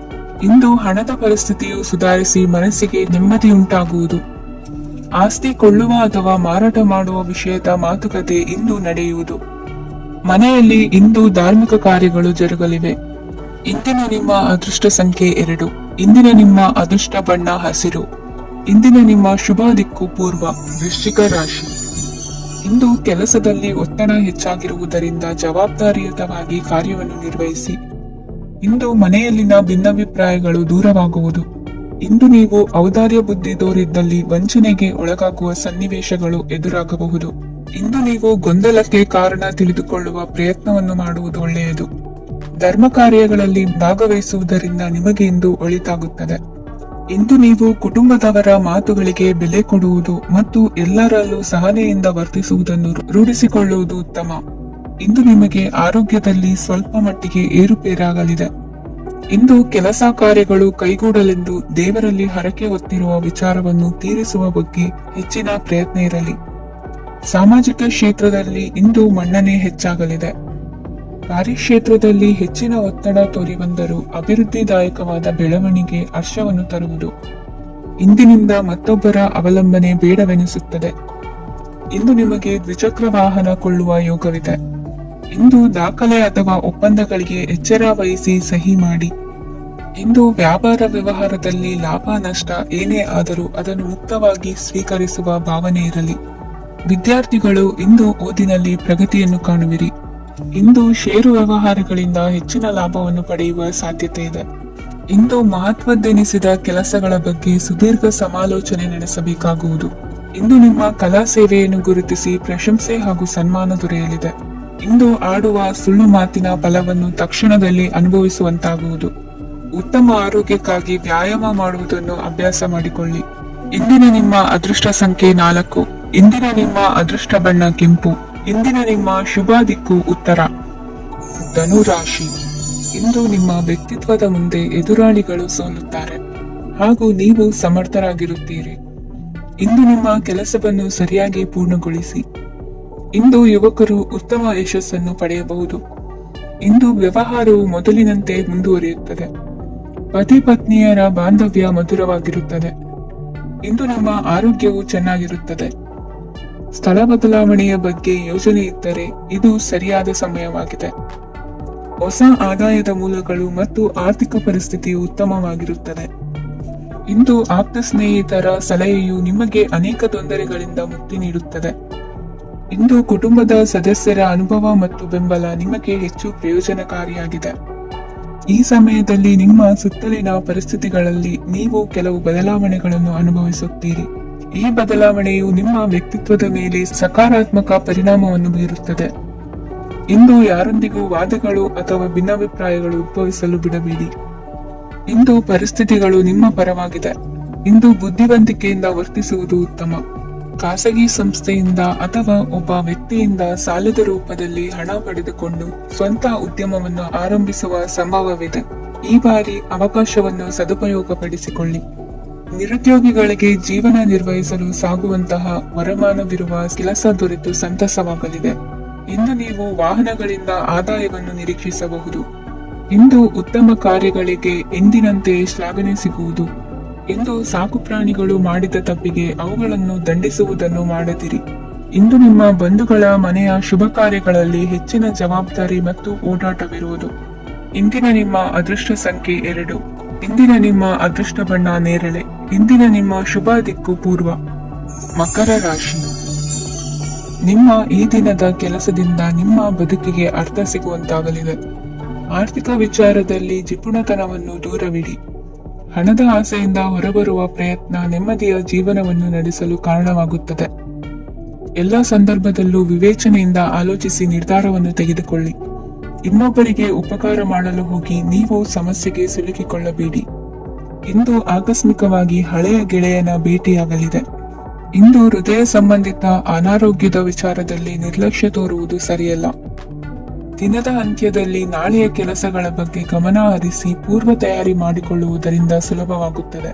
ಇಂದು ಹಣದ ಪರಿಸ್ಥಿತಿಯು ಸುಧಾರಿಸಿ ಮನಸ್ಸಿಗೆ ನೆಮ್ಮದಿಯುಂಟಾಗುವುದು. ಆಸ್ತಿ ಕೊಳ್ಳುವ ಅಥವಾ ಮಾರಾಟ ಮಾಡುವ ವಿಷಯದ ಮಾತುಕತೆ ಇಂದು ನಡೆಯುವುದು. ಮನೆಯಲ್ಲಿ ಇಂದು ಧಾರ್ಮಿಕ ಕಾರ್ಯಗಳು ಜರುಗಲಿವೆ. ಇಂದಿನ ನಿಮ್ಮ ಅದೃಷ್ಟ ಸಂಖ್ಯೆ 2. ಇಂದಿನ ನಿಮ್ಮ ಅದೃಷ್ಟ ಬಣ್ಣ ಹಸಿರು. ಇಂದಿನ ನಿಮ್ಮ ಶುಭ ದಿಕ್ಕು ಪೂರ್ವ. ವೃಶ್ಚಿಕ ರಾಶಿ. ಇಂದು ಕೆಲಸದಲ್ಲಿ ಒತ್ತಡ ಹೆಚ್ಚಾಗಿರುವುದರಿಂದ ಜವಾಬ್ದಾರಿಯುತವಾಗಿ ಕಾರ್ಯವನ್ನು ನಿರ್ವಹಿಸಿ. ಇಂದು ಮನೆಯಲ್ಲಿನ ಭಿನ್ನಾಭಿಪ್ರಾಯಗಳು ದೂರವಾಗುವುದು. ಇಂದು ನೀವು ಔದಾರ್ಯ ಬುದ್ಧಿ ತೋರಿದ್ದಲ್ಲಿ ವಂಚನೆಗೆ ಒಳಗಾಗುವ ಸನ್ನಿವೇಶಗಳು ಎದುರಾಗಬಹುದು. ಇಂದು ನೀವು ಗೊಂದಲಕ್ಕೆ ಕಾರಣ ತಿಳಿದುಕೊಳ್ಳುವ ಪ್ರಯತ್ನವನ್ನು ಮಾಡುವುದು ಒಳ್ಳೆಯದು. ಧರ್ಮ ಕಾರ್ಯಗಳಲ್ಲಿ ಭಾಗವಹಿಸುವುದರಿಂದ ನಿಮಗೆ ಇಂದು ಒಳಿತಾಗುತ್ತದೆ. ಇಂದು ನೀವು ಕುಟುಂಬದವರ ಮಾತುಗಳಿಗೆ ಬೆಲೆ ಕೊಡುವುದು ಮತ್ತು ಎಲ್ಲರಲ್ಲೂ ಸಹನೆಯಿಂದ ವರ್ತಿಸುವುದನ್ನು ರೂಢಿಸಿಕೊಳ್ಳುವುದು ಉತ್ತಮ. ಇಂದು ನಿಮಗೆ ಆರೋಗ್ಯದಲ್ಲಿ ಸ್ವಲ್ಪ ಮಟ್ಟಿಗೆ ಏರುಪೇರಾಗಲಿದೆ. ಇಂದು ಕೆಲಸ ಕಾರ್ಯಗಳು ಕೈಗೂಡಲೆಂದು ದೇವರಲ್ಲಿ ಹರಕೆ ಹೊತ್ತಿರುವ ವಿಚಾರವನ್ನು ತೀರಿಸುವ ಬಗ್ಗೆ ಹೆಚ್ಚಿನ ಪ್ರಯತ್ನ ಇರಲಿ. ಸಾಮಾಜಿಕ ಕ್ಷೇತ್ರದಲ್ಲಿ ಇಂದು ಮನ್ನಣೆ ಹೆಚ್ಚಾಗಲಿದೆ. ಕಾರ್ಯಕ್ಷೇತ್ರದಲ್ಲಿ ಹೆಚ್ಚಿನ ಒತ್ತಡ ತೋರಿ ಬಂದರೂ ಅಭಿವೃದ್ಧಿದಾಯಕವಾದ ಬೆಳವಣಿಗೆ ಹರ್ಷವನ್ನು ತರುವುದು. ಇಂದಿನಿಂದ ಮತ್ತೊಬ್ಬರ ಅವಲಂಬನೆ ಬೇಡವೆನಿಸುತ್ತದೆ. ಇಂದು ನಿಮಗೆ ದ್ವಿಚಕ್ರ ವಾಹನ ಕೊಳ್ಳುವ ಯೋಗವಿದೆ. ಇಂದು ದಾಖಲೆ ಅಥವಾ ಒಪ್ಪಂದಗಳಿಗೆ ಎಚ್ಚರ ವಹಿಸಿ ಸಹಿ ಮಾಡಿ. ಇಂದು ವ್ಯಾಪಾರ ವ್ಯವಹಾರದಲ್ಲಿ ಲಾಭ ನಷ್ಟ ಏನೇ ಆದರೂ ಅದನ್ನು ಮುಕ್ತವಾಗಿ ಸ್ವೀಕರಿಸುವ ಭಾವನೆ ಇರಲಿ. ವಿದ್ಯಾರ್ಥಿಗಳು ಇಂದು ಓದಿನಲ್ಲಿ ಪ್ರಗತಿಯನ್ನು ಕಾಣುವಿರಿ. ಇಂದು ಷೇರು ವ್ಯವಹಾರಗಳಿಂದ ಹೆಚ್ಚಿನ ಲಾಭವನ್ನು ಪಡೆಯುವ ಸಾಧ್ಯತೆ ಇದೆ. ಇಂದು ಮಹತ್ವದ್ದೆನಿಸಿದ ಕೆಲಸಗಳ ಬಗ್ಗೆ ಸುದೀರ್ಘ ಸಮಾಲೋಚನೆ ನಡೆಸಬೇಕಾಗುವುದು. ಇಂದು ನಿಮ್ಮ ಕಲಾ ಸೇವೆಯನ್ನು ಗುರುತಿಸಿ ಪ್ರಶಂಸೆ ಹಾಗೂ ಸನ್ಮಾನ ದೊರೆಯಲಿದೆ. ಇಂದು ಆಡುವ ಸುಳ್ಳು ಮಾತಿನ ಫಲವನ್ನು ತಕ್ಷಣದಲ್ಲಿ ಅನುಭವಿಸುವಂತಾಗುವುದು. ಉತ್ತಮ ಆರೋಗ್ಯಕ್ಕಾಗಿ ವ್ಯಾಯಾಮ ಮಾಡುವುದನ್ನು ಅಭ್ಯಾಸ ಮಾಡಿಕೊಳ್ಳಿ. ಇಂದಿನ ನಿಮ್ಮ ಅದೃಷ್ಟ ಸಂಖ್ಯೆ 4. ಇಂದಿನ ನಿಮ್ಮ ಅದೃಷ್ಟ ಬಣ್ಣ ಕೆಂಪು. ಇಂದಿನ ನಿಮ್ಮ ಶುಭ ದಿಕ್ಕು ಉತ್ತರ. ಧನು ರಾಶಿ. ಇಂದು ನಿಮ್ಮ ವ್ಯಕ್ತಿತ್ವದ ಮುಂದೆ ಎದುರಾಳಿಗಳು ಸೋಲುತ್ತಾರೆ ಹಾಗೂ ನೀವು ಸಮರ್ಥರಾಗಿರುತ್ತೀರಿ. ಇಂದು ನಿಮ್ಮ ಕೆಲಸವನ್ನು ಸರಿಯಾಗಿ ಪೂರ್ಣಗೊಳಿಸಿ. ಇಂದು ಯುವಕರು ಉತ್ತಮ ಯಶಸ್ಸನ್ನು ಪಡೆಯಬಹುದು. ಇಂದು ವ್ಯವಹಾರವು ಮೊದಲಿನಂತೆ ಮುಂದುವರಿಯುತ್ತದೆ. ಪತಿ ಪತ್ನಿಯರ ಬಾಂಧವ್ಯ ಮಧುರವಾಗಿರುತ್ತದೆ. ಇಂದು ನಿಮ್ಮ ಆರೋಗ್ಯವು ಚೆನ್ನಾಗಿರುತ್ತದೆ. ಸ್ಥಳ ಬದಲಾವಣೆಯ ಬಗ್ಗೆ ಯೋಜನೆ ಇದ್ದರೆ ಇದು ಸರಿಯಾದ ಸಮಯವಾಗಿದೆ. ಹೊಸ ಆದಾಯದ ಮೂಲಗಳು ಮತ್ತು ಆರ್ಥಿಕ ಪರಿಸ್ಥಿತಿಯು ಉತ್ತಮವಾಗಿರುತ್ತದೆ. ಇಂದು ಆಪ್ತ ಸ್ನೇಹಿತರ ಸಲಹೆಯು ನಿಮಗೆ ಅನೇಕ ತೊಂದರೆಗಳಿಂದ ಮುಕ್ತಿ ನೀಡುತ್ತದೆ. ಇಂದು ಕುಟುಂಬದ ಸದಸ್ಯರ ಅನುಭವ ಮತ್ತು ಬೆಂಬಲ ನಿಮಗೆ ಹೆಚ್ಚು ಪ್ರಯೋಜನಕಾರಿಯಾಗಿದೆ. ಈ ಸಮಯದಲ್ಲಿ ನಿಮ್ಮ ಸುತ್ತಲಿನ ಪರಿಸ್ಥಿತಿಗಳಲ್ಲಿ ನೀವು ಕೆಲವು ಬದಲಾವಣೆಗಳನ್ನು ಅನುಭವಿಸುತ್ತೀರಿ. ಈ ಬದಲಾವಣೆಯು ನಿಮ್ಮ ವ್ಯಕ್ತಿತ್ವದ ಮೇಲೆ ಸಕಾರಾತ್ಮಕ ಪರಿಣಾಮವನ್ನು ಬೀರುತ್ತದೆ. ಇಂದು ಯಾರೊಂದಿಗೂ ವಾದಗಳು ಅಥವಾ ಭಿನ್ನಾಭಿಪ್ರಾಯಗಳು ಉದ್ಭವಿಸಲು ಬಿಡಬೇಡಿ. ಇಂದು ಪರಿಸ್ಥಿತಿಗಳು ನಿಮ್ಮ ಪರವಾಗಿದೆ. ಇಂದು ಬುದ್ಧಿವಂತಿಕೆಯಿಂದ ವರ್ತಿಸುವುದು ಉತ್ತಮ. ಖಾಸಗಿ ಸಂಸ್ಥೆಯಿಂದ ಅಥವಾ ಒಬ್ಬ ವ್ಯಕ್ತಿಯಿಂದ ಸಾಲದ ರೂಪದಲ್ಲಿ ಹಣ ಪಡೆದುಕೊಂಡು ಸ್ವಂತ ಉದ್ಯಮವನ್ನು ಆರಂಭಿಸುವ ಸಂಭವವಿದೆ. ಈ ಬಾರಿ ಅವಕಾಶವನ್ನು ಸದುಪಯೋಗಪಡಿಸಿಕೊಳ್ಳಿ. ನಿರುದ್ಯೋಗಿಗಳಿಗೆ ಜೀವನ ನಿರ್ವಹಿಸಲು ಸಾಗುವಂತಹ ವರಮಾನವಿರುವ ಕೆಲಸ ದೊರೆತು ಸಂತಸವಾಗಲಿದೆ. ಇಂದು ನೀವು ವಾಹನಗಳಿಂದ ಆದಾಯವನ್ನು ನಿರೀಕ್ಷಿಸಬಹುದು. ಇಂದು ಉತ್ತಮ ಕಾರ್ಯಗಳಿಗೆ ಎಂದಿನಂತೆ ಶ್ಲಾಘನೆ ಸಿಗುವುದು. ಇಂದು ಸಾಕು ಪ್ರಾಣಿಗಳು ಮಾಡಿದ ತಪ್ಪಿಗೆ ಅವುಗಳನ್ನು ದಂಡಿಸುವುದನ್ನು ಮಾಡದಿರಿ. ಇಂದು ನಿಮ್ಮ ಬಂಧುಗಳ ಮನೆಯ ಶುಭ ಕಾರ್ಯಗಳಲ್ಲಿ ಹೆಚ್ಚಿನ ಜವಾಬ್ದಾರಿ ಮತ್ತು ಓಡಾಟವಿರುವುದು. ಇಂದಿನ ನಿಮ್ಮ ಅದೃಷ್ಟ ಸಂಖ್ಯೆ 2. ಇಂದಿನ ನಿಮ್ಮ ಅದೃಷ್ಟ ಬಣ್ಣ ನೇರಳೆ. ಇಂದಿನ ನಿಮ್ಮ ಶುಭ ದಿಕ್ಕು ಪೂರ್ವ. ಮಕರ ರಾಶಿ. ನಿಮ್ಮ ಈ ದಿನದ ಕೆಲಸದಿಂದ ನಿಮ್ಮ ಬದುಕಿಗೆ ಅರ್ಥ ಸಿಗುವಂತಾಗಲಿದೆ. ಆರ್ಥಿಕ ವಿಚಾರದಲ್ಲಿ ಜಿಪುಣತನವನ್ನು ದೂರವಿಡಿ. ಹಣದ ಆಸೆಯಿಂದ ಹೊರಬರುವ ಪ್ರಯತ್ನ ನೆಮ್ಮದಿಯ ಜೀವನವನ್ನು ನಡೆಸಲು ಕಾರಣವಾಗುತ್ತದೆ. ಎಲ್ಲ ಸಂದರ್ಭದಲ್ಲೂ ವಿವೇಚನೆಯಿಂದ ಆಲೋಚಿಸಿ ನಿರ್ಧಾರವನ್ನು ತೆಗೆದುಕೊಳ್ಳಿ. ಇನ್ನೊಬ್ಬರಿಗೆ ಉಪಕಾರ ಮಾಡಲು ಹೋಗಿ ನೀವು ಸಮಸ್ಯೆಗೆ ಸಿಲುಕಿಕೊಳ್ಳಬೇಡಿ. ಇಂದು ಆಕಸ್ಮಿಕವಾಗಿ ಹಳೆಯ ಗೆಳೆಯನ ಭೇಟಿಯಾಗಲಿದೆ. ಇಂದು ಹೃದಯ ಸಂಬಂಧಿತ ಅನಾರೋಗ್ಯದ ವಿಚಾರದಲ್ಲಿ ನಿರ್ಲಕ್ಷ್ಯ ತೋರುವುದು ಸರಿಯಲ್ಲ. ದಿನದ ಅಂತ್ಯದಲ್ಲಿ ನಾಳೆಯ ಕೆಲಸಗಳ ಬಗ್ಗೆ ಗಮನ ಹರಿಸಿ ಪೂರ್ವ ತಯಾರಿ ಮಾಡಿಕೊಳ್ಳುವುದರಿಂದ ಸುಲಭವಾಗುತ್ತದೆ.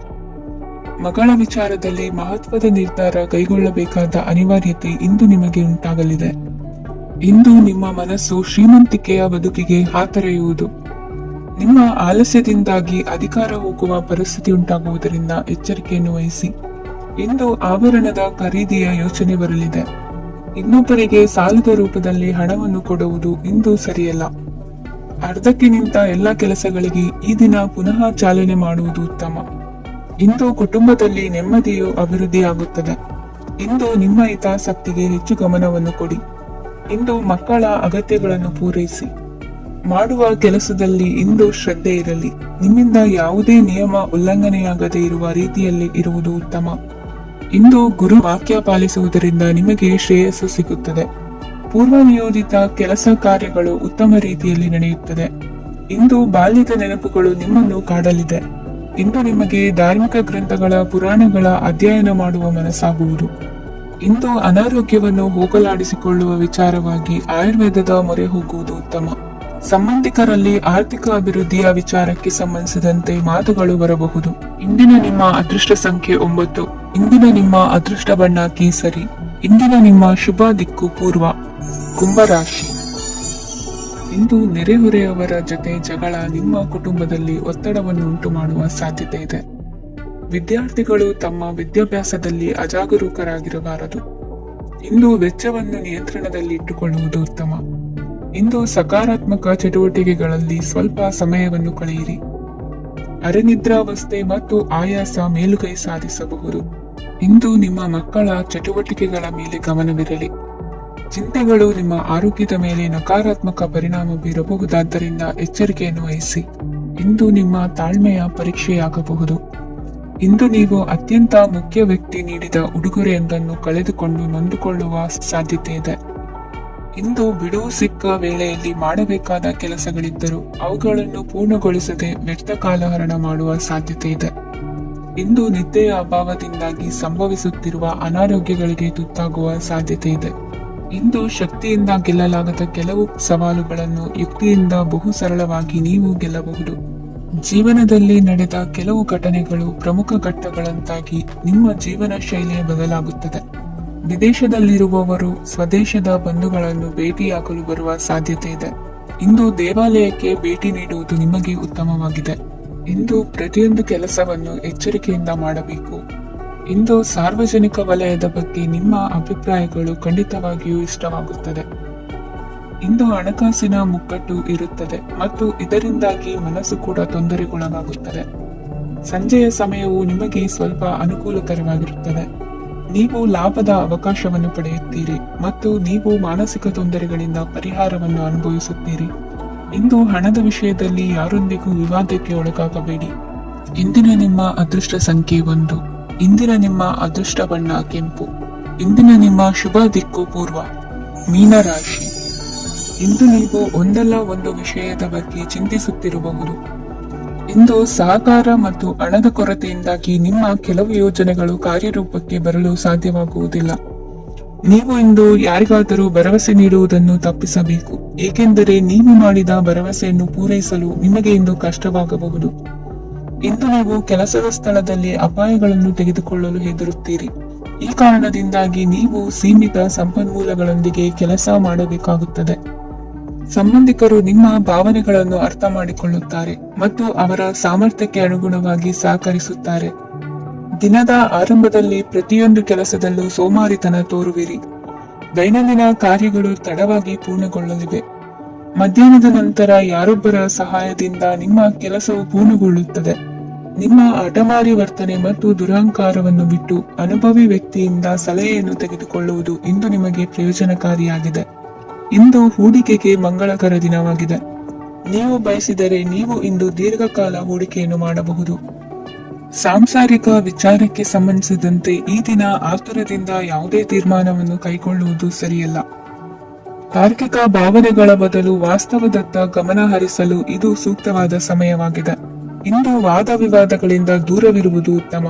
ಮಗಳ ವಿಚಾರದಲ್ಲಿ ಮಹತ್ವದ ನಿರ್ಧಾರ ಕೈಗೊಳ್ಳಬೇಕಾದ ಅನಿವಾರ್ಯತೆ ಇಂದು ನಿಮಗೆ ಉಂಟಾಗಲಿದೆ. ಇಂದು ನಿಮ್ಮ ಮನಸ್ಸು ಶ್ರೀಮಂತಿಕೆಯ ಬದುಕಿಗೆ ಹಾತೊರೆಯುವುದು. ನಿಮ್ಮ ಆಲಸ್ಯದಿಂದಾಗಿ ಅಧಿಕಾರ ಹೋಗುವ ಪರಿಸ್ಥಿತಿ ಉಂಟಾಗುವುದರಿಂದ ಎಚ್ಚರಿಕೆಯನ್ನು ವಹಿಸಿ. ಇಂದು ಆಭರಣದ ಖರೀದಿಯ ಯೋಚನೆ ಬರಲಿದೆ. ಇನ್ನೊಬ್ಬರಿಗೆ ಸಾಲದ ರೂಪದಲ್ಲಿ ಹಣವನ್ನು ಕೊಡುವುದು ಇಂದು ಸರಿಯಲ್ಲ. ಅರ್ಧಕ್ಕೆ ನಿಂತ ಎಲ್ಲ ಕೆಲಸಗಳಿಗೆ ಈ ದಿನ ಪುನಃ ಚಾಲನೆ ಮಾಡುವುದು ಉತ್ತಮ. ಇಂದು ಕುಟುಂಬದಲ್ಲಿ ನೆಮ್ಮದಿಯು ಅಭಿವೃದ್ಧಿಯಾಗುತ್ತದೆ. ಇಂದು ನಿಮ್ಮ ಹಿತಾಸಕ್ತಿಗೆ ಹೆಚ್ಚು ಗಮನವನ್ನು ಕೊಡಿ. ಇಂದು ಮಕ್ಕಳ ಅಗತ್ಯಗಳನ್ನು ಪೂರೈಸಿ. ಮಾಡುವ ಕೆಲಸದಲ್ಲಿ ಇಂದು ಶ್ರದ್ಧೆ ಇರಲಿ. ನಿಮ್ಮಿಂದ ಯಾವುದೇ ನಿಯಮ ಉಲ್ಲಂಘನೆಯಾಗದೇ ಇರುವ ರೀತಿಯಲ್ಲಿ ಇರುವುದು ಉತ್ತಮ. ಇಂದು ಗುರು ವಾಕ್ಯ ಪಾಲಿಸುವುದರಿಂದ ನಿಮಗೆ ಶ್ರೇಯಸ್ಸು ಸಿಗುತ್ತದೆ. ಪೂರ್ವ ನಿಯೋಜಿತ ಕೆಲಸ ಕಾರ್ಯಗಳು ಉತ್ತಮ ರೀತಿಯಲ್ಲಿ ನಡೆಯುತ್ತದೆ. ಇಂದು ಬಾಲ್ಯದ ನೆನಪುಗಳು ನಿಮ್ಮನ್ನು ಕಾಡಲಿದೆ. ಇಂದು ನಿಮಗೆ ಧಾರ್ಮಿಕ ಗ್ರಂಥಗಳ ಪುರಾಣಗಳ ಅಧ್ಯಯನ ಮಾಡುವ ಮನಸ್ಸಾಗುವುದು. ಇಂದು ಅನಾರೋಗ್ಯವನ್ನು ಹೋಗಲಾಡಿಸಿಕೊಳ್ಳುವ ವಿಚಾರವಾಗಿ ಆಯುರ್ವೇದದ ಮೊರೆ ಹೋಗುವುದು ಉತ್ತಮ. ಸಂಬಂಧಿಕರಲ್ಲಿ ಆರ್ಥಿಕ ಅಭಿವೃದ್ಧಿಯ ವಿಚಾರಕ್ಕೆ ಸಂಬಂಧಿಸಿದಂತೆ ಮಾತುಗಳು ಬರಬಹುದು. ಇಂದಿನ ನಿಮ್ಮ ಅದೃಷ್ಟ ಸಂಖ್ಯೆ 9. ಇಂದಿನ ನಿಮ್ಮ ಅದೃಷ್ಟ ಬಣ್ಣ ಕೇಸರಿ. ಇಂದಿನ ನಿಮ್ಮ ಶುಭ ದಿಕ್ಕು ಪೂರ್ವ. ಕುಂಭರಾಶಿ. ಇಂದು ನೆರೆಹೊರೆಯವರ ಜೊತೆ ಜಗಳ ನಿಮ್ಮ ಕುಟುಂಬದಲ್ಲಿ ಒತ್ತಡವನ್ನು ಉಂಟು ಮಾಡುವ ಸಾಧ್ಯತೆ ಇದೆ. ವಿದ್ಯಾರ್ಥಿಗಳು ತಮ್ಮ ವಿದ್ಯಾಭ್ಯಾಸದಲ್ಲಿ ಅಜಾಗರೂಕರಾಗಿರಬಾರದು. ಇಂದು ವೆಚ್ಚವನ್ನು ನಿಯಂತ್ರಣದಲ್ಲಿ ಇಟ್ಟುಕೊಳ್ಳುವುದು ಉತ್ತಮ. ಇಂದು ಸಕಾರಾತ್ಮಕ ಚಟುವಟಿಕೆಗಳಲ್ಲಿ ಸ್ವಲ್ಪ ಸಮಯವನ್ನು ಕಳೆಯಿರಿ. ಅರೆನಿದ್ರಾವಸ್ಥೆ ಮತ್ತು ಆಯಾಸ ಮೇಲುಗೈ ಸಾಧಿಸಬಹುದು. ಇಂದು ನಿಮ್ಮ ಮಕ್ಕಳ ಚಟುವಟಿಕೆಗಳ ಮೇಲೆ ಗಮನವಿರಲಿ. ಚಿಂತೆಗಳು ನಿಮ್ಮ ಆರೋಗ್ಯದ ಮೇಲೆ ನಕಾರಾತ್ಮಕ ಪರಿಣಾಮ ಬೀರಬಹುದಾದ್ದರಿಂದ ಎಚ್ಚರಿಕೆಯನ್ನು ವಹಿಸಿ. ಇಂದು ನಿಮ್ಮ ತಾಳ್ಮೆಯ ಪರೀಕ್ಷೆಯಾಗಬಹುದು. ಇಂದು ನೀವು ಅತ್ಯಂತ ಮುಖ್ಯ ವ್ಯಕ್ತಿ ನೀಡಿದ ಉಡುಗೊರೆಯೊಂದನ್ನು ಕಳೆದುಕೊಂಡು ನೊಂದುಕೊಳ್ಳುವ ಸಾಧ್ಯತೆ ಇದೆ. ಇಂದು ಬಿಡುವು ಸಿಕ್ಕ ವೇಳೆಯಲ್ಲಿ ಮಾಡಬೇಕಾದ ಕೆಲಸಗಳಿದ್ದರೂ ಅವುಗಳನ್ನು ಪೂರ್ಣಗೊಳಿಸದೆ ವ್ಯರ್ಥ ಕಾಲಹರಣ ಮಾಡುವ ಸಾಧ್ಯತೆ ಇದೆ. ಇಂದು ನಿದ್ದೆಯ ಅಭಾವದಿಂದಾಗಿ ಸಂಭವಿಸುತ್ತಿರುವ ಅನಾರೋಗ್ಯಗಳಿಗೆ ತುತ್ತಾಗುವ ಸಾಧ್ಯತೆ ಇದೆ. ಇಂದು ಶಕ್ತಿಯಿಂದ ಗೆಲ್ಲಲಾಗದ ಕೆಲವು ಸವಾಲುಗಳನ್ನು ಯುಕ್ತಿಯಿಂದ ಬಹು ಸರಳವಾಗಿ ನೀವು ಗೆಲ್ಲಬಹುದು. ಜೀವನದಲ್ಲಿ ನಡೆದ ಕೆಲವು ಘಟನೆಗಳು ಪ್ರಮುಖ ಘಟ್ಟಗಳಂತಾಗಿ ನಿಮ್ಮ ಜೀವನ ಶೈಲಿಯೇ ಬದಲಾಗುತ್ತದೆ. ವಿದೇಶದಲ್ಲಿರುವವರು ಸ್ವದೇಶದ ಬಂಧುಗಳನ್ನು ಭೇಟಿಯಾಗಲು ಬರುವ ಸಾಧ್ಯತೆ ಇದೆ. ಇಂದು ದೇವಾಲಯಕ್ಕೆ ಭೇಟಿ ನೀಡುವುದು ನಿಮಗೆ ಉತ್ತಮವಾಗಿದೆ. ಇಂದು ಪ್ರತಿಯೊಂದು ಕೆಲಸವನ್ನು ಎಚ್ಚರಿಕೆಯಿಂದ ಮಾಡಬೇಕು. ಇಂದು ಸಾರ್ವಜನಿಕ ವಲಯದ ಬಗ್ಗೆ ನಿಮ್ಮ ಅಭಿಪ್ರಾಯಗಳು ಖಂಡಿತವಾಗಿಯೂ ಇಷ್ಟವಾಗುತ್ತದೆ. ಇಂದು ಹಣಕಾಸಿನ ಮುಗ್ಗಟ್ಟು ಇರುತ್ತದೆ ಮತ್ತು ಇದರಿಂದಾಗಿ ಮನಸ್ಸು ಕೂಡ ತೊಂದರೆಗೊಳಗಾಗುತ್ತದೆ. ಸಂಜೆಯ ಸಮಯವು ನಿಮಗೆ ಸ್ವಲ್ಪ ಅನುಕೂಲಕರವಾಗಿರುತ್ತದೆ. ನೀವು ಲಾಭದ ಅವಕಾಶವನ್ನು ಪಡೆಯುತ್ತೀರಿ ಮತ್ತು ನೀವು ಮಾನಸಿಕ ತೊಂದರೆಗಳಿಂದ ಪರಿಹಾರವನ್ನು ಅನುಭವಿಸುತ್ತೀರಿ. ಇಂದು ಹಣದ ವಿಷಯದಲ್ಲಿ ಯಾರೊಂದಿಗೂ ವಿವಾದಕ್ಕೆ ಒಳಗಾಗಬೇಡಿ. ಇಂದಿನ ನಿಮ್ಮ ಅದೃಷ್ಟ ಸಂಖ್ಯೆ 1. ಇಂದಿನ ನಿಮ್ಮ ಅದೃಷ್ಟ ಬಣ್ಣ ಕೆಂಪು. ಇಂದಿನ ನಿಮ್ಮ ಶುಭ ದಿಕ್ಕು ಪೂರ್ವ. ಮೀನರಾಶಿ. ಇಂದು ನೀವು ಒಂದಲ್ಲ ಒಂದು ವಿಷಯದ ಬಗ್ಗೆ ಚಿಂತಿಸುತ್ತಿರಬಹುದು. ಇಂದು ಸಹಕಾರ ಮತ್ತು ಹಣದ ಕೊರತೆಯಿಂದಾಗಿ ನಿಮ್ಮ ಕೆಲವು ಯೋಜನೆಗಳು ಕಾರ್ಯರೂಪಕ್ಕೆ ಬರಲು ಸಾಧ್ಯವಾಗುವುದಿಲ್ಲ. ನೀವು ಇಂದು ಯಾರಿಗಾದರೂ ಭರವಸೆ ನೀಡುವುದನ್ನು ತಪ್ಪಿಸಬೇಕು, ಏಕೆಂದರೆ ನೀವು ಮಾಡಿದ ಭರವಸೆಯನ್ನು ಪೂರೈಸಲು ನಿಮಗೆ ಇಂದು ಕಷ್ಟವಾಗಬಹುದು. ಇಂದು ನೀವು ಕೆಲಸದ ಸ್ಥಳದಲ್ಲಿ ಅಪಾಯಗಳನ್ನು ತೆಗೆದುಕೊಳ್ಳಲು ಹೆದರುತ್ತೀರಿ. ಈ ಕಾರಣದಿಂದಾಗಿ ನೀವು ಸೀಮಿತ ಸಂಪನ್ಮೂಲಗಳೊಂದಿಗೆ ಕೆಲಸ ಮಾಡಬೇಕಾಗುತ್ತದೆ. ಸಂಬಂಧಿಕರು ನಿಮ್ಮ ಭಾವನೆಗಳನ್ನು ಅರ್ಥ ಮಾಡಿಕೊಳ್ಳುತ್ತಾರೆ ಮತ್ತು ಅವರ ಸಾಮರ್ಥ್ಯಕ್ಕೆ ಅನುಗುಣವಾಗಿ ಸಹಕರಿಸುತ್ತಾರೆ. ದಿನದ ಆರಂಭದಲ್ಲಿ ಪ್ರತಿಯೊಂದು ಕೆಲಸದಲ್ಲೂ ಸೋಮಾರಿತನ ತೋರುವಿರಿ. ದೈನಂದಿನ ಕಾರ್ಯಗಳು ತಡವಾಗಿ ಪೂರ್ಣಗೊಳ್ಳಲಿವೆ. ಮಧ್ಯಾಹ್ನದ ನಂತರ ಯಾರೊಬ್ಬರ ಸಹಾಯದಿಂದ ನಿಮ್ಮ ಕೆಲಸವು ಪೂರ್ಣಗೊಳ್ಳುತ್ತದೆ. ನಿಮ್ಮ ಹಠಮಾರಿ ವರ್ತನೆ ಮತ್ತು ದುರಹಂಕಾರವನ್ನು ಬಿಟ್ಟು ಅನುಭವಿ ವ್ಯಕ್ತಿಯಿಂದ ಸಲಹೆಯನ್ನು ತೆಗೆದುಕೊಳ್ಳುವುದು ಇಂದು ನಿಮಗೆ ಪ್ರಯೋಜನಕಾರಿಯಾಗಿದೆ. ಇಂದು ಹೂಡಿಕೆಗೆ ಮಂಗಳಕರ ದಿನವಾಗಿದೆ. ನೀವು ಬಯಸಿದರೆ ನೀವು ಇಂದು ದೀರ್ಘಕಾಲ ಹೂಡಿಕೆಯನ್ನು ಮಾಡಬಹುದು. ಸಾಂಸಾರಿಕ ವಿಚಾರಕ್ಕೆ ಸಂಬಂಧಿಸಿದಂತೆ ಈ ದಿನ ಆತುರದಿಂದ ಯಾವುದೇ ತೀರ್ಮಾನವನ್ನು ಕೈಗೊಳ್ಳುವುದು ಸರಿಯಲ್ಲ. ತಾರ್ಕಿಕ ಭಾವನೆಗಳ ಬದಲು ವಾಸ್ತವದತ್ತ ಗಮನ ಹರಿಸಲು ಇದು ಸೂಕ್ತವಾದ ಸಮಯವಾಗಿದೆ. ಇಂದು ವಾದ ವಿವಾದಗಳಿಂದ ದೂರವಿರುವುದು ಉತ್ತಮ.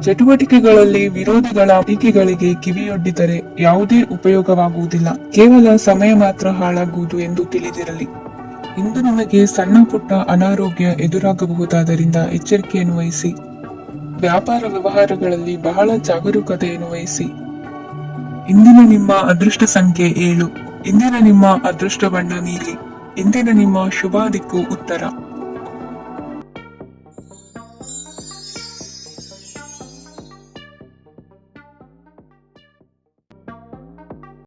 ಚಟುವಟಿಕೆಗಳಲ್ಲಿ ವಿರೋಧಿಗಳ ಟೀಕೆಗಳಿಗೆ ಕಿವಿಯೊಡ್ಡಿದರೆ ಯಾವುದೇ ಉಪಯೋಗವಾಗುವುದಿಲ್ಲ, ಕೇವಲ ಸಮಯ ಮಾತ್ರ ಹಾಳಾಗುವುದು ಎಂದು ತಿಳಿದಿರಲಿ. ಇಂದು ನಿಮಗೆ ಸಣ್ಣ ಪುಟ್ಟ ಅನಾರೋಗ್ಯ ಎದುರಾಗಬಹುದಾದ್ದರಿಂದ ಎಚ್ಚರಿಕೆಯನ್ನು ವಹಿಸಿ. ವ್ಯಾಪಾರ ವ್ಯವಹಾರಗಳಲ್ಲಿ ಬಹಳ ಜಾಗರೂಕತೆಯನ್ನು ವಹಿಸಿ. ಇಂದಿನ ನಿಮ್ಮ ಅದೃಷ್ಟ ಸಂಖ್ಯೆ 7. ಇಂದಿನ ನಿಮ್ಮ ಅದೃಷ್ಟ ಬಣ್ಣ ನೀಲಿ. ಇಂದಿನ ನಿಮ್ಮ ಶುಭ ದಿಕ್ಕು ಉತ್ತರ.